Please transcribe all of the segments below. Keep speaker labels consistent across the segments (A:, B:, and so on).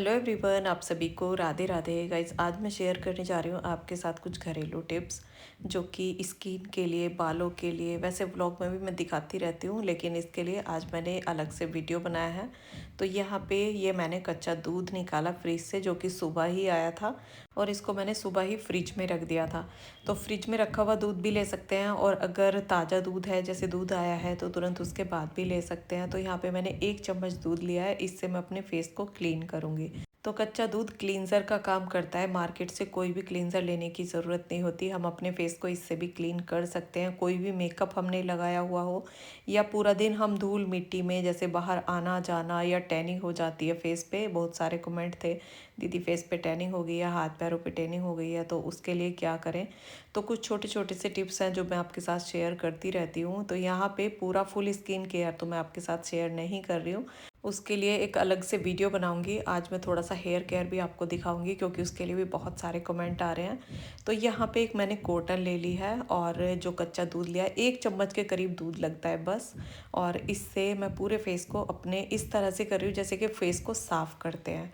A: Hello everyone, आप सभी को राधे राधे गाइस। आज मैं शेयर करने जा रही हूँ आपके साथ कुछ घरेलू टिप्स जो कि स्किन के लिए, बालों के लिए। वैसे व्लॉग में भी मैं दिखाती रहती हूँ, लेकिन इसके लिए आज मैंने अलग से वीडियो बनाया है। तो यहाँ पे ये मैंने कच्चा दूध निकाला फ्रिज से, जो कि सुबह ही आया था, और इसको मैंने सुबह ही फ्रिज में रख दिया था। तो फ्रिज में रखा हुआ दूध भी ले सकते हैं, और अगर ताज़ा दूध है, जैसे दूध आया है, तो तुरंत उसके बाद भी ले सकते हैं। तो यहाँ पे मैंने 1 चम्मच दूध लिया है, इससे मैं अपने फेस को क्लीन करूँगी। तो कच्चा दूध क्लींजर का काम करता है। मार्केट से कोई भी क्लींजर लेने की ज़रूरत नहीं होती, हम अपने फेस को इससे भी क्लीन कर सकते हैं। कोई भी मेकअप हमने लगाया हुआ हो, या पूरा दिन हम धूल मिट्टी में जैसे बाहर आना जाना, या टैनिंग हो जाती है फेस पे। बहुत सारे कमेंट थे, दीदी फेस पे टैनिंग हो गई है, हाथ पैरों पे टैनिंग हो गई है, तो उसके लिए क्या करें। तो कुछ छोटे छोटे से टिप्स हैं जो मैं आपके साथ शेयर करती रहती हूँ। तो यहाँ पे पूरा फुल स्किन केयर तो मैं आपके साथ शेयर नहीं कर रही हूँ, उसके लिए एक अलग से वीडियो बनाऊंगी। आज मैं थोड़ा सा हेयर केयर भी आपको दिखाऊंगी, क्योंकि उसके लिए भी बहुत सारे कमेंट आ रहे हैं। तो यहाँ पे एक मैंने कॉटन ले ली है, और जो कच्चा दूध लिया है, 1 चम्मच के करीब दूध लगता है बस। और इससे मैं पूरे फेस को अपने इस तरह से कर रही हूँ जैसे कि फेस को साफ़ करते हैं।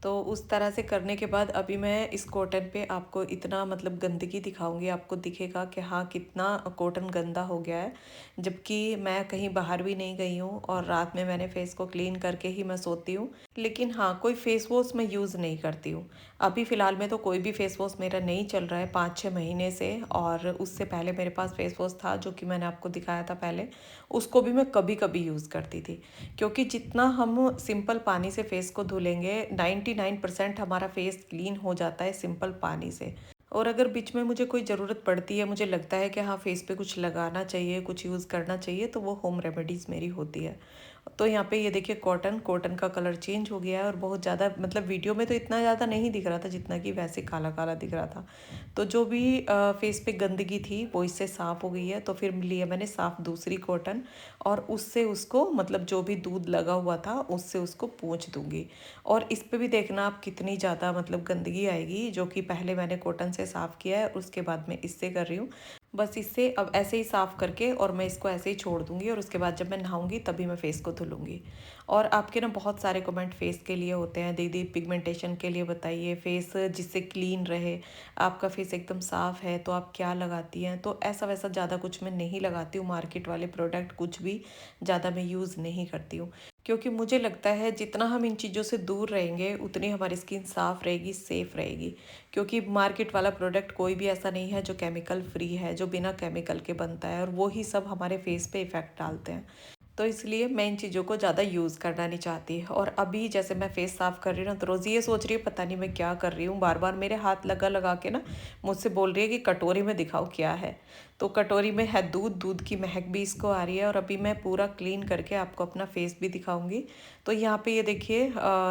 A: तो उस तरह से करने के बाद अभी मैं इस कॉटन पे आपको इतना मतलब गंदगी दिखाऊंगी। आपको दिखेगा कि हाँ, कितना कॉटन गंदा हो गया है, जबकि मैं कहीं बाहर भी नहीं गई हूँ, और रात में मैंने फेस को क्लीन करके ही मैं सोती हूँ। लेकिन हाँ, कोई फेस वॉश मैं यूज़ नहीं करती हूँ। अभी फ़िलहाल में तो कोई भी फेस वॉश मेरा नहीं चल रहा है 5-6 महीने से। और उससे पहले मेरे पास फेस वॉश था, जो कि मैंने आपको दिखाया था पहले। उसको भी मैं कभी कभी यूज़ करती थी, क्योंकि जितना हम सिंपल पानी से फेस को धुलेंगे, 99% हमारा फेस क्लीन हो जाता है सिंपल पानी से। और अगर बीच में मुझे कोई ज़रूरत पड़ती है, मुझे लगता है कि हाँ, फेस पे कुछ लगाना चाहिए, कुछ यूज़ करना चाहिए, तो वो होम रेमेडीज़ मेरी होती है। तो यहाँ पे ये देखिए, कॉटन कॉटन का कलर चेंज हो गया है, और बहुत ज़्यादा मतलब वीडियो में तो इतना ज़्यादा नहीं दिख रहा था जितना कि वैसे काला काला दिख रहा था। तो जो भी फेस पे गंदगी थी वो इससे साफ़ हो गई है। तो फिर लिया मैंने साफ़ दूसरी कॉटन, और उससे उसको मतलब जो भी दूध लगा हुआ था उससे उसको पोंछ दूंगी। और इस पे भी देखना आप कितनी ज़्यादा मतलब गंदगी आएगी, जो कि पहले मैंने कॉटन से साफ़ किया है, उसके बाद मैं इससे कर रही हूँ। बस इससे अब ऐसे ही साफ़ करके और मैं इसको ऐसे ही छोड़ दूंगी, और उसके बाद जब मैं नहाऊंगी तभी मैं फेस को धुलूंगी। और आपके ना बहुत सारे कमेंट फेस के लिए होते हैं, दीदी पिगमेंटेशन के लिए बताइए, फेस जिससे क्लीन रहे। आपका फेस एकदम साफ़ है तो आप क्या लगाती हैं। तो ऐसा वैसा ज़्यादा कुछ मैं नहीं लगाती हूँ, मार्केट वाले प्रोडक्ट कुछ भी ज़्यादा मैं यूज़ नहीं करती हूँ। क्योंकि मुझे लगता है जितना हम इन चीज़ों से दूर रहेंगे, उतनी हमारी स्किन साफ़ रहेगी, सेफ़ रहेगी। क्योंकि मार्केट वाला प्रोडक्ट कोई भी ऐसा नहीं है जो केमिकल फ्री है, जो बिना केमिकल के बनता है, और वो ही सब हमारे फेस पे इफ़ेक्ट डालते हैं। तो इसलिए मैं इन चीज़ों को ज़्यादा यूज़ करना नहीं चाहती। और अभी जैसे मैं फेस साफ़ कर रही हूँ ना, तो रोज़ी ये सोच रही है पता नहीं मैं क्या कर रही हूँ, बार बार मेरे हाथ लगा लगा के ना मुझसे बोल रही है कि कटोरी में दिखाओ क्या है। तो कटोरी में है दूध, दूध की महक भी इसको आ रही है। और अभी मैं पूरा क्लीन करके आपको अपना फेस भी दिखाऊंगी। तो यहाँ पे ये देखिए,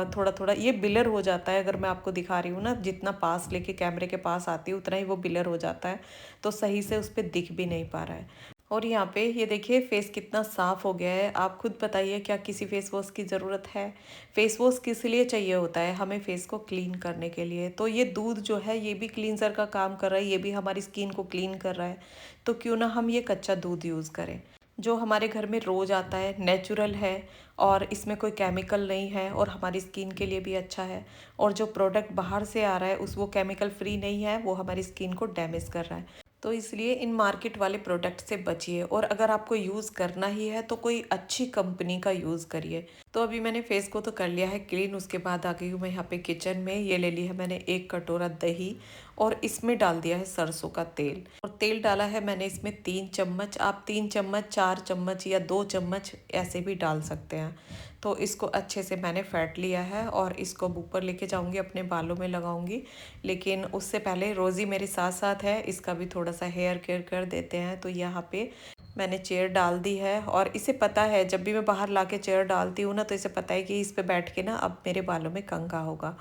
A: थोड़ा थोड़ा ये बिलर हो जाता है। अगर मैं आपको दिखा रही हूँ ना, जितना पास लेके कैमरे के पास आती हूँ उतना ही वो बिलर हो जाता है, तो सही से उस पर दिख भी नहीं पा रहा है। और यहाँ पे ये देखिए, फेस कितना साफ़ हो गया है। आप खुद बताइए, क्या किसी फेस वॉश की ज़रूरत है। फेस वॉश किस लिए चाहिए होता है, हमें फेस को क्लीन करने के लिए। तो ये दूध जो है ये भी क्लींजर का काम कर रहा है, ये भी हमारी स्किन को क्लीन कर रहा है। तो क्यों ना हम ये कच्चा दूध यूज़ करें, जो हमारे घर में रोज़ आता है, नेचुरल है, और इसमें कोई केमिकल नहीं है, और हमारी स्किन के लिए भी अच्छा है। और जो प्रोडक्ट बाहर से आ रहा है उस वो केमिकल फ्री नहीं है, वो हमारी स्किन को डैमेज कर रहा है। तो इसलिए इन मार्केट वाले प्रोडक्ट से बचिए, और अगर आपको यूज़ करना ही है तो कोई अच्छी कंपनी का यूज़ करिए। तो अभी मैंने फेस को तो कर लिया है क्लीन, उसके बाद आ गई हूँ मैं यहाँ पे किचन में। ये ले ली है मैंने 1 कटोरा दही, और इसमें डाल दिया है सरसों का तेल। और तेल डाला है मैंने इसमें 3 चम्मच। आप 3 चम्मच, 4 चम्मच या 2 चम्मच ऐसे भी डाल सकते हैं। तो इसको अच्छे से मैंने फेंट लिया है, और इसको अब ऊपर लेके जाऊंगी, अपने बालों में लगाऊंगी। लेकिन उससे पहले रोज़ी मेरे साथ साथ है, इसका भी थोड़ा सा हेयर केयर कर देते हैं। तो यहाँ पे मैंने चेयर डाल दी है, और इसे पता है जब भी मैं बाहर लाके चेयर डालती हूँ ना, तो इसे पता है कि इस पे बैठ के ना अब मेरे बालों में कंघा होगा।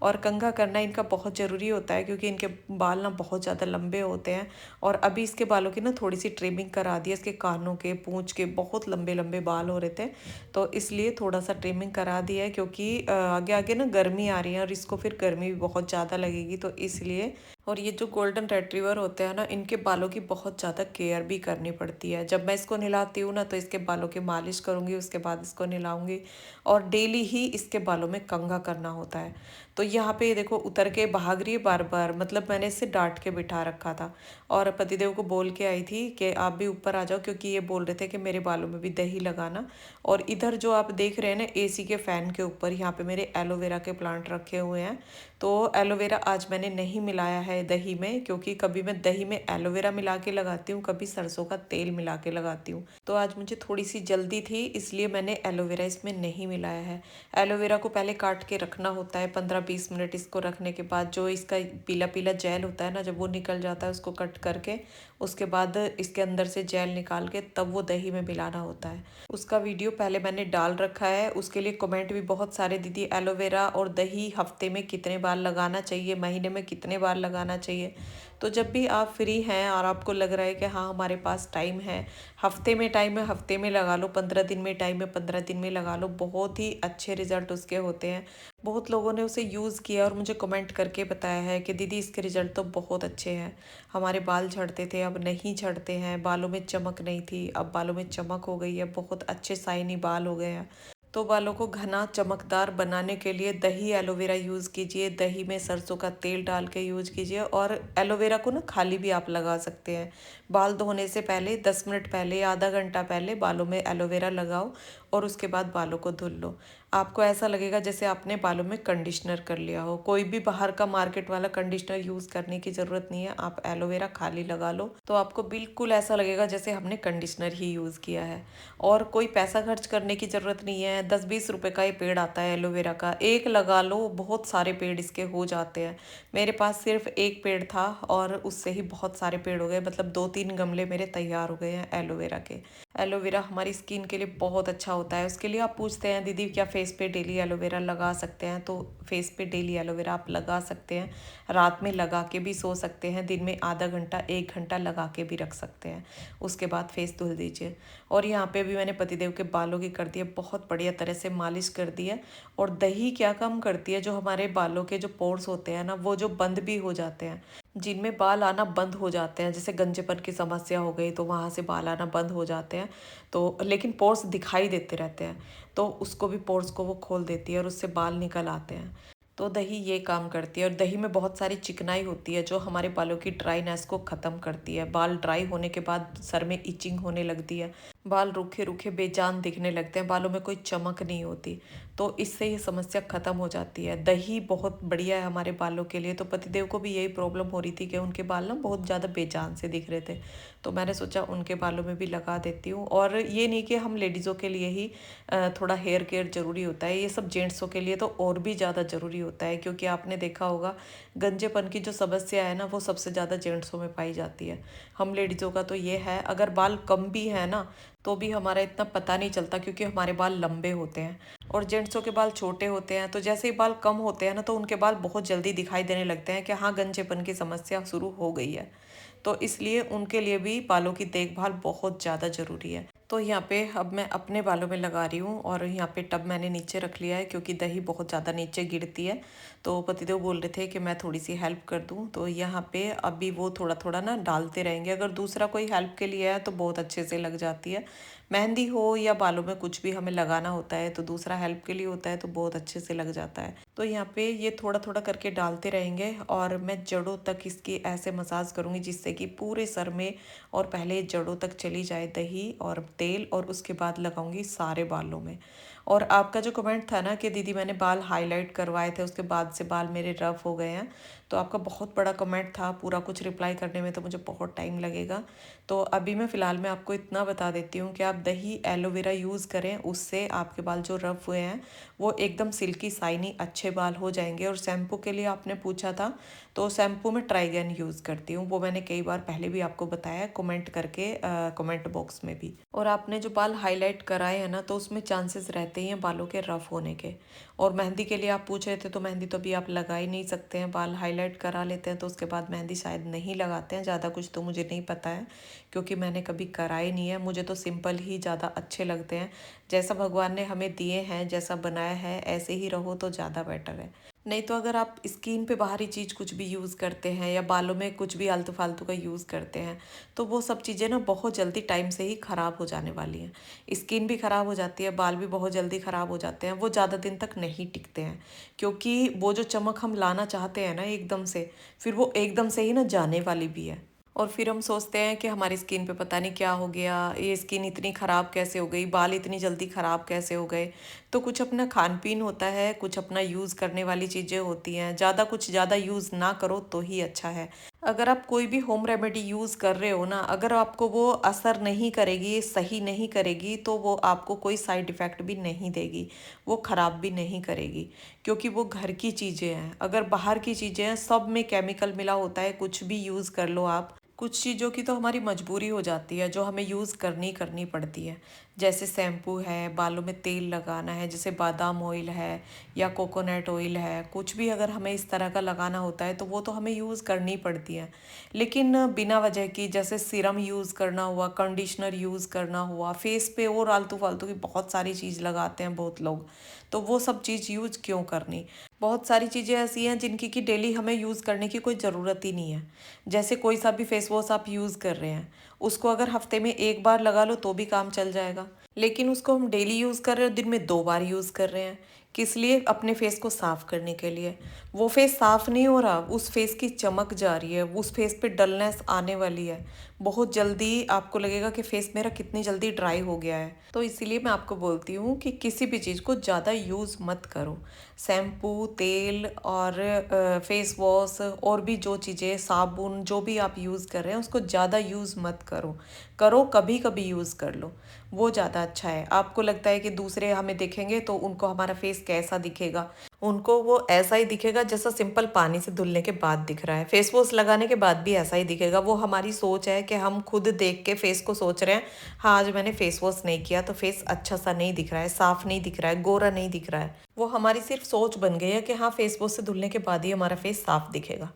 A: और कंघा करना इनका बहुत ज़रूरी होता है, क्योंकि इनके बाल ना बहुत ज़्यादा लंबे होते हैं। और अभी इसके बालों की ना थोड़ी सी ट्रिमिंग करा दी है, इसके कानों के, पूंछ के बहुत लंबे लंबे बाल हो रहे थे, तो इसलिए थोड़ा सा ट्रिमिंग करा दिया है। क्योंकि आगे आगे ना गर्मी आ रही है, और इसको फिर गर्मी भी बहुत ज़्यादा लगेगी, तो इसलिए। और ये जो गोल्डन रेट्रीवर होते हैं ना, इनके बालों की बहुत ज़्यादा केयर भी करनी पड़ती है। जब मैं इसको नहलाती हूँ ना तो इसके बालों की मालिश करूँगी, उसके बाद इसको नहलाऊँगी और डेली ही इसके बालों में कंघा करना होता है। तो यहाँ पे देखो उतर के भाग रही है बार बार, मतलब मैंने इसे डांट के बिठा रखा था और पतिदेव को बोल के आई थी कि आप भी ऊपर आ जाओ, क्योंकि ये बोल रहे थे कि मेरे बालों में भी दही लगाना। और इधर जो आप देख रहे हैं ना एसी के फ़ैन के ऊपर, यहाँ पे मेरे एलोवेरा के प्लांट रखे हुए हैं। तो एलोवेरा आज मैंने नहीं मिलाया है दही में, क्योंकि कभी मैं दही में एलोवेरा मिला के लगाती हूँ, कभी सरसों का तेल मिला के लगाती हूँ। तो आज मुझे थोड़ी सी जल्दी थी, इसलिए मैंने एलोवेरा इसमें नहीं मिलाया है। एलोवेरा को पहले काट के रखना होता है 15-20 मिनट। इसको रखने के बाद जो इसका पीला पीला जेल होता है ना, जब वो निकल जाता है उसको कट करके उसके बाद इसके अंदर से जेल निकाल के तब वो दही में मिलाना होता है। उसका वीडियो पहले मैंने डाल रखा है। उसके लिए कमेंट भी बहुत सारे, दीदी एलोवेरा और दही हफ्ते में कितने बार लगाना चाहिए, महीने में कितने बार लगाना चाहिए। तो जब भी आप फ्री हैं और आपको लग रहा है कि हाँ हमारे पास टाइम है, हफ्ते में टाइम है हफ्ते में लगा लो, 15 दिन में टाइम है 15 दिन में लगा लो, बहुत ही अच्छे रिजल्ट उसके होते हैं। बहुत लोगों ने उसे यूज़ किया और मुझे कमेंट करके बताया है कि दीदी इसके रिजल्ट तो बहुत अच्छे हैं, हमारे बाल झड़ते थे अब नहीं झड़ते हैं, बालों में चमक नहीं थी अब बालों में चमक हो गई है, बहुत अच्छे शाइनी बाल हो गए हैं। तो बालों को घना चमकदार बनाने के लिए दही एलोवेरा यूज़ कीजिए, दही में सरसों का तेल डाल के यूज कीजिए। और एलोवेरा को ना खाली भी आप लगा सकते हैं। बाल धोने से पहले 10 मिनट पहले या आधा घंटा पहले बालों में एलोवेरा लगाओ और उसके बाद बालों को धुल लो। आपको ऐसा लगेगा जैसे आपने बालों में कंडीशनर कर लिया हो। कोई भी बाहर का मार्केट वाला कंडीशनर यूज़ करने की ज़रूरत नहीं है, आप एलोवेरा खाली लगा लो तो आपको बिल्कुल ऐसा लगेगा जैसे हमने कंडीशनर ही यूज़ किया है। और कोई पैसा खर्च करने की ज़रूरत नहीं है। 10-20 रुपए का ये पेड़ आता है एलोवेरा का, एक लगा लो, बहुत सारे पेड़ इसके हो जाते हैं। मेरे पास सिर्फ एक पेड़ था और उससे ही बहुत सारे पेड़ हो गए, मतलब 2-3 गमले मेरे तैयार हो गए हैं एलोवेरा के। एलोवेरा हमारी स्किन के लिए बहुत अच्छा होता है। उसके लिए आप पूछते हैं दीदी क्या फेस पे डेली एलोवेरा लगा सकते हैं, तो फेस पे डेली एलोवेरा आप लगा सकते हैं। रात में लगा के भी सो सकते हैं, दिन में आधा घंटा 1 घंटा लगा के भी रख सकते हैं, उसके बाद फेस धुल दीजिए। और यहाँ पे भी मैंने पतिदेव के बालों की कर दी है, बहुत बढ़िया तरह से मालिश कर दी है। और दही क्या काम करती है, जो हमारे बालों के जो पोर्स होते हैं ना वो जो बंद भी हो जाते हैं, जिनमें बाल आना बंद हो जाते हैं, जैसे गंजेपन की समस्या हो गई तो वहाँ से बाल आना बंद हो जाते हैं। तो लेकिन पोर्स दिखाई देते रहते हैं, तो उसको भी पोर्स को वो खोल देती है और उससे बाल निकल आते हैं। तो दही ये काम करती है। और दही में बहुत सारी चिकनाई होती है जो हमारे बालों की ड्राईनेस को ख़त्म करती है। बाल ड्राई होने के बाद सर में इचिंग होने लगती है, बाल रूखे रूखे बेजान दिखने लगते हैं, बालों में कोई चमक नहीं होती, तो इससे ये समस्या ख़त्म हो जाती है। दही बहुत बढ़िया है हमारे बालों के लिए। तो पतिदेव को भी यही प्रॉब्लम हो रही थी कि उनके बाल ना बहुत ज़्यादा बेजान से दिख रहे थे, तो मैंने सोचा उनके बालों में भी लगा देती हूँ। और ये नहीं कि हम लेडीज़ों के लिए ही थोड़ा हेयर केयर ज़रूरी होता है, ये सब जेंट्सों के लिए तो और भी ज़्यादा ज़रूरी होता है। क्योंकि आपने देखा होगा गंजेपन की जो समस्या है ना वो सबसे ज़्यादा जेंट्सों में पाई जाती है। हम लेडीज़ों का तो ये है, अगर बाल कम भी है ना तो भी हमारा इतना पता नहीं चलता, क्योंकि हमारे बाल लंबे होते हैं और जेंट्सों के बाल छोटे होते हैं। तो जैसे ही बाल कम होते हैं ना तो उनके बाल बहुत जल्दी दिखाई देने लगते हैं कि हाँ गंजेपन की समस्या शुरू हो गई है। तो इसलिए उनके लिए भी बालों की देखभाल बहुत ज़्यादा ज़रूरी है। तो यहाँ पे अब मैं अपने बालों में लगा रही हूँ और यहाँ पे टब मैंने नीचे रख लिया है, क्योंकि दही बहुत ज़्यादा नीचे गिरती है। तो पतिदेव बोल रहे थे कि मैं थोड़ी सी हेल्प कर दूँ, तो यहाँ पे अभी वो थोड़ा थोड़ा ना डालते रहेंगे। अगर दूसरा कोई हेल्प के लिए है तो बहुत अच्छे से लग जाती है। मेहंदी हो या बालों में कुछ भी हमें लगाना होता है तो दूसरा हेल्प के लिए होता है तो बहुत अच्छे से लग जाता है। तो यहाँ पे ये थोड़ा थोड़ा करके डालते रहेंगे और मैं जड़ों तक इसकी ऐसे मसाज करूँगी जिससे कि पूरे सर में और पहले जड़ों तक चली जाए दही और तेल, और उसके बाद लगाऊंगी सारे बालों में। और आपका जो कमेंट था ना कि दीदी मैंने बाल हाईलाइट करवाए थे उसके बाद से बाल मेरे रफ हो गए हैं, तो आपका बहुत बड़ा कमेंट था, पूरा कुछ रिप्लाई करने में तो मुझे बहुत टाइम लगेगा। तो अभी मैं फ़िलहाल मैं आपको इतना बता देती हूँ कि आप दही एलोवेरा यूज़ करें, उससे आपके बाल जो रफ हुए हैं वो एकदम सिल्की शाइनी अच्छे बाल हो जाएंगे। और शैम्पू के लिए आपने पूछा था, तो शैम्पू में ट्राइगन यूज़ करती हूँ, वो मैंने कई बार पहले भी आपको बताया कमेंट करके, कमेंट बॉक्स में भी। और आपने जो बाल हाईलाइट कराए हैं ना तो उसमें चांसेस रहते ही हैं बालों के रफ होने के। और मेहंदी के लिए आप पूछ रहे थे, तो मेहंदी तो अभी आप लगा ही नहीं सकते हैं, बाल हाईलाइट करा लेते हैं तो उसके बाद मेहंदी शायद नहीं लगाते हैं, ज़्यादा कुछ तो मुझे नहीं पता है क्योंकि मैंने कभी कराई नहीं है। मुझे तो सिंपल ही ज़्यादा अच्छे लगते हैं, जैसा भगवान ने हमें दिए हैं, जैसा बनाया है ऐसे ही रहो तो ज़्यादा बेटर है। नहीं तो अगर आप स्किन पे बाहरी चीज़ कुछ भी यूज़ करते हैं या बालों में कुछ भी आलतू फालतू का यूज़ करते हैं तो वो सब चीज़ें ना बहुत जल्दी टाइम से ही ख़राब हो जाने वाली हैं। स्किन भी ख़राब हो जाती है, बाल भी बहुत जल्दी ख़राब हो जाते हैं, वो ज़्यादा दिन तक नहीं टिकते हैं, क्योंकि वो जो चमक हम लाना चाहते हैं ना एकदम से, फिर वो एकदम से ही ना जाने वाली भी है। और फिर हम सोचते हैं कि हमारी स्किन पे पता नहीं क्या हो गया, ये स्किन इतनी ख़राब कैसे हो गई, बाल इतनी जल्दी ख़राब कैसे हो गए। तो कुछ अपना खान पीन होता है, कुछ अपना यूज़ करने वाली चीज़ें होती हैं, ज़्यादा यूज़ ना करो तो ही अच्छा है। अगर आप कोई भी होम रेमेडी यूज़ कर रहे हो ना, अगर आपको वो असर नहीं करेगी, सही नहीं करेगी, तो वो आपको कोई साइड इफ़ेक्ट भी नहीं देगी, वो ख़राब भी नहीं करेगी, क्योंकि वो घर की चीज़ें हैं। अगर बाहर की चीज़ें हैं, सब में केमिकल मिला होता है, कुछ भी यूज़ कर लो आप। कुछ चीज़ों की तो हमारी मजबूरी हो जाती है जो हमें यूज़ करनी करनी पड़ती है, जैसे शैम्पू है, बालों में तेल लगाना है, जैसे बादाम ऑयल है या कोकोनट ऑयल है, कुछ भी अगर हमें इस तरह का लगाना होता है तो वो तो हमें यूज़ करनी पड़ती है। लेकिन बिना वजह की जैसे सीरम यूज़ करना हुआ, कंडीशनर यूज़ करना हुआ, फेस पे और आलतू फालतू की बहुत सारी चीज़ लगाते हैं बहुत लोग, तो वो सब चीज़ यूज़ क्यों करनी। बहुत सारी चीज़ें ऐसी हैं जिनकी कि डेली हमें यूज़ करने की कोई ज़रूरत ही नहीं है। जैसे कोई सा भी फेस वॉश आप यूज़ कर रहे हैं, उसको अगर हफ्ते में एक बार लगा लो तो भी काम चल जाएगा, लेकिन उसको हम डेली यूज़ कर रहे हैं, दिन में 2 बार यूज़ कर रहे हैं। किस लिए? अपने फेस को साफ़ करने के लिए। वो फेस साफ़ नहीं हो रहा, उस फेस की चमक जा रही है, उस फेस पे डलनेस आने वाली है, बहुत जल्दी आपको लगेगा कि फेस मेरा कितनी जल्दी ड्राई हो गया है। तो इसीलिए मैं आपको बोलती हूँ कि किसी भी चीज़ को ज़्यादा यूज़ मत करो। शैम्पू, तेल और फेस वॉश और भी जो चीज़ें, साबुन, जो भी आप यूज़ कर रहे हैं उसको ज़्यादा यूज़ मत करो। करो कभी कभी यूज़ कर लो, वो ज़्यादा अच्छा है। आपको लगता है कि दूसरे हमें देखेंगे तो उनको हमारा फेस कैसा दिखेगा, उनको वो ऐसा ही दिखेगा जैसा सिंपल पानी से धुलने के बाद दिख रहा है, फेस वॉश लगाने के बाद भी ऐसा ही दिखेगा। वो हमारी सोच है कि हम खुद देख के फेस को सोच रहे हैं, हाँ आज मैंने फेस वॉश नहीं किया तो फेस अच्छा सा नहीं दिख रहा है, साफ नहीं दिख रहा है, गोरा नहीं दिख रहा है। वो हमारी सिर्फ सोच बन गई है कि हाँ फेस वॉश से धुलने के बाद ही हमारा फेस साफ दिखेगा।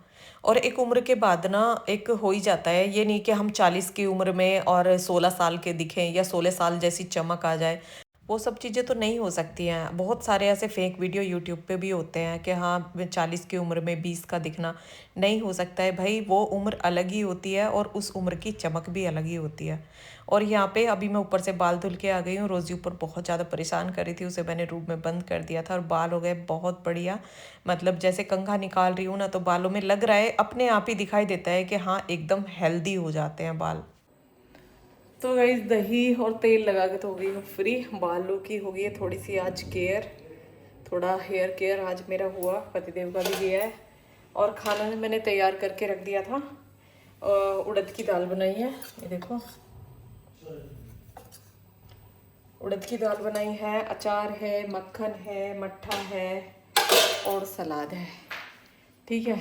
A: और एक उम्र के बाद ना एक हो ही जाता है, ये नहीं कि हम 40 की उम्र में और 16 साल के दिखें या 16 साल जैसी चमक आ जाए, वो सब चीज़ें तो नहीं हो सकती हैं। बहुत सारे ऐसे फेक वीडियो यूट्यूब पे भी होते हैं कि हाँ 40 की उम्र में 20 का दिखना, नहीं हो सकता है भाई, वो उम्र अलग ही होती है और उस उम्र की चमक भी अलग ही होती है। और यहाँ पे अभी मैं ऊपर से बाल धुल के आ गई हूँ, रोज़ी ऊपर बहुत ज़्यादा परेशान कर रही थी, उसे मैंने रूम में बंद कर दिया था और बाल हो गए बहुत बढ़िया। मतलब जैसे कंघा निकाल रही हूँ ना तो बालों में लग रहा है, अपने आप ही दिखाई देता है कि हाँ एकदम हेल्दी हो जाते हैं बाल। तो गाइस दही और तेल लगा के तो हो गई हूँ फ्री, बालों की हो गई है थोड़ी सी आज केयर, थोड़ा हेयर केयर आज मेरा हुआ, पतिदेव का भी किया है। और खाना में मैंने तैयार करके रख दिया था, उड़द की दाल बनाई है, ये देखो उड़द की दाल बनाई है, अचार है, मक्खन है, मट्ठा है और सलाद है। ठीक है,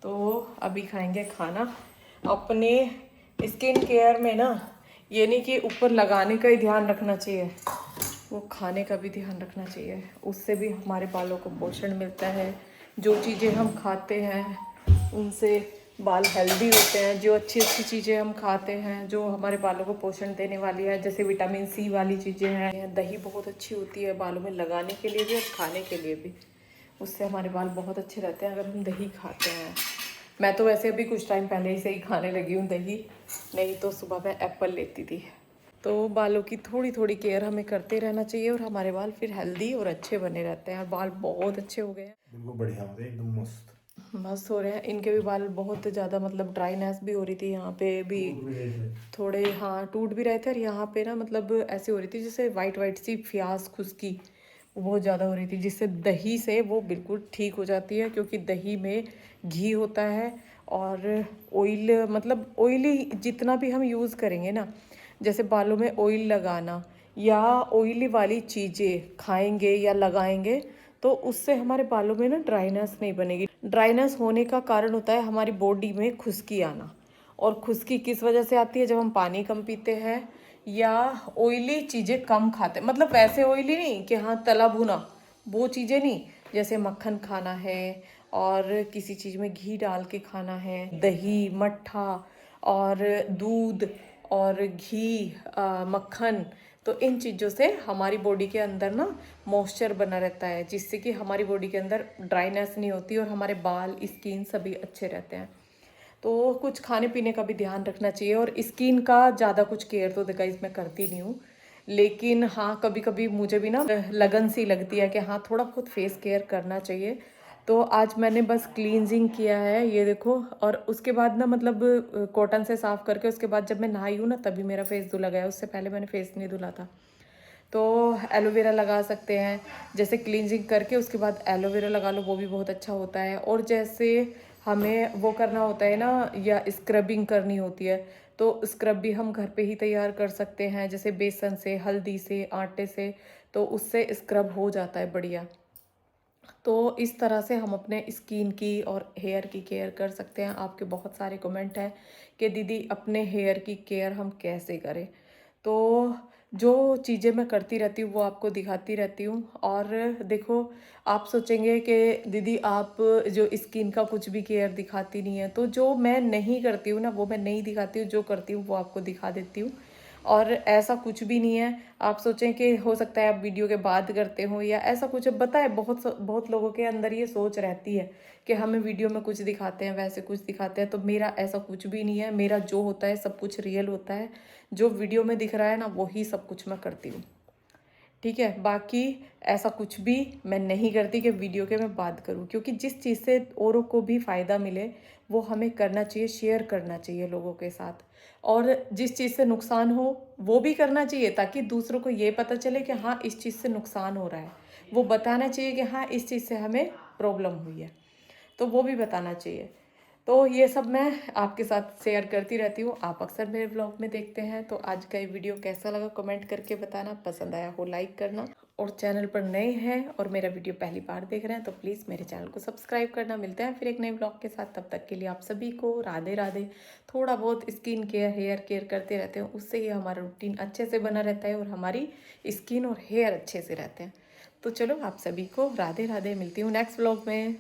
A: तो अभी खाएंगे खाना। अपने स्किन केयर में ना ये नहीं कि ऊपर लगाने का ही ध्यान रखना चाहिए, वो खाने का भी ध्यान रखना चाहिए, उससे भी हमारे बालों को पोषण मिलता है। जो चीज़ें हम खाते हैं उनसे बाल हेल्दी होते हैं, जो अच्छी अच्छी चीज़ें हम खाते हैं जो हमारे बालों को पोषण देने वाली है, जैसे विटामिन सी वाली चीज़ें हैं। दही बहुत अच्छी होती है बालों में लगाने के लिए भी और खाने के लिए भी, उससे हमारे बाल बहुत अच्छे रहते हैं अगर हम दही खाते हैं। मैं तो वैसे अभी कुछ टाइम पहले ही से ही खाने लगी हूँ दही, नहीं तो सुबह मैं एप्पल लेती थी। तो बालों की थोड़ी थोड़ी केयर हमें करते रहना चाहिए और हमारे बाल फिर हेल्दी और अच्छे बने रहते हैं। और बाल बहुत अच्छे हो गए हैं,
B: बिल्कुल बढ़िया हो गए, एकदम मस्त।
A: मस्त हो रहे हैं। इनके भी बाल बहुत ज़्यादा मतलब ड्राईनेस भी हो रही थी यहाँ पे भी,
B: टूट भी गए थे।
A: थोड़े हाँ टूट भी रहे थे। और यहाँ पे ना मतलब ऐसी हो रही थी जैसे वाइट वाइट सी फ्यास खुश्की, वो बहुत ज़्यादा हो रही थी, जिससे दही से वो बिल्कुल ठीक हो जाती है, क्योंकि दही में घी होता है और ऑयल, मतलब ऑयली जितना भी हम यूज़ करेंगे ना, जैसे बालों में ऑयल लगाना या ऑयली वाली चीज़ें खाएंगे या लगाएंगे तो उससे हमारे बालों में ना ड्राईनेस नहीं बनेगी। ड्राईनेस होने का कारण होता है हमारी बॉडी में खुश्की आना। और खुश्की किस वजह से आती है? जब हम पानी कम पीते हैं या ऑयली चीज़ें कम खाते हैं, मतलब वैसे ऑयली नहीं कि हाँ तला भुना, वो चीज़ें नहीं, जैसे मक्खन खाना है और किसी चीज़ में घी डाल के खाना है, दही, मट्ठा और दूध और घी, मक्खन, तो इन चीज़ों से हमारी बॉडी के अंदर ना मॉइस्चर बना रहता है, जिससे कि हमारी बॉडी के अंदर ड्राइनेस नहीं होती और हमारे बाल, स्किन सभी अच्छे रहते हैं। तो कुछ खाने पीने का भी ध्यान रखना चाहिए। और स्किन का ज़्यादा कुछ केयर तो देखा इसमें करती नहीं हूँ, लेकिन हाँ कभी कभी मुझे भी ना लगन सी लगती है कि हाँ थोड़ा बहुत फेस केयर करना चाहिए। तो आज मैंने बस क्लींजिंग किया है, ये देखो। और उसके बाद ना मतलब कॉटन से साफ़ करके उसके बाद जब मैं नहाई हूँ ना तभी मेरा फेस धुला गया, उससे पहले मैंने फेस नहीं धुला था। तो एलोवेरा लगा सकते हैं, जैसे क्लींजिंग करके उसके बाद एलोवेरा लगा लो, वो भी बहुत अच्छा होता है। और जैसे हमें वो करना होता है ना, या स्क्रबिंग करनी होती है, तो स्क्रब भी हम घर पे ही तैयार कर सकते हैं, जैसे बेसन से, हल्दी से, आटे से, तो उससे स्क्रब हो जाता है बढ़िया। तो इस तरह से हम अपने स्किन की और हेयर की केयर कर सकते हैं। आपके बहुत सारे कमेंट हैं कि दीदी अपने हेयर की केयर हम कैसे करें। तो जो चीज़ें मैं करती रहती हूँ वो आपको दिखाती रहती हूँ। और देखो, आप सोचेंगे कि दीदी आप जो स्किन का कुछ भी केयर दिखाती नहीं है, तो जो मैं नहीं करती हूँ ना वो मैं नहीं दिखाती हूँ, जो करती हूँ वो आपको दिखा देती हूँ। और ऐसा कुछ भी नहीं है, आप सोचें कि हो सकता है आप वीडियो के बाद करते हो या ऐसा कुछ। बताए बहुत लोगों के अंदर ये सोच रहती है कि हमें वीडियो में कुछ दिखाते हैं, वैसे कुछ दिखाते हैं, तो मेरा ऐसा कुछ भी नहीं है। मेरा जो होता है सब कुछ रियल होता है, जो वीडियो में दिख रहा है ना वही सब कुछ मैं करती हूँ, ठीक है। बाकी ऐसा कुछ भी मैं नहीं करती कि वीडियो के मैं बात करूँ, क्योंकि जिस चीज़ से औरों को भी फ़ायदा मिले वो हमें करना चाहिए, शेयर करना चाहिए लोगों के साथ। और जिस चीज़ से नुकसान हो वो भी करना चाहिए, ताकि दूसरों को ये पता चले कि हाँ इस चीज़ से नुकसान हो रहा है। वो बताना चाहिए कि हाँ इस चीज़ से हमें प्रॉब्लम हुई है, तो वो भी बताना चाहिए। तो ये सब मैं आपके साथ शेयर करती रहती हूँ। आप अक्सर मेरे ब्लॉग में देखते हैं। तो आज का ये वीडियो कैसा लगा कमेंट करके बताना, पसंद आया हो लाइक करना, और चैनल पर नए हैं और मेरा वीडियो पहली बार देख रहे हैं तो प्लीज़ मेरे चैनल को सब्सक्राइब करना। मिलते हैं फिर एक नए ब्लॉग के साथ, तब तक के लिए आप सभी को राधे राधे। थोड़ा बहुत स्किन केयर, हेयर केयर करते रहते हैं, उससे ही हमारा रूटीन अच्छे से बना रहता है और हमारी स्किन और हेयर अच्छे से रहते हैं। तो चलो आप सभी को राधे राधे, मिलती हूँ नेक्स्ट ब्लॉग में।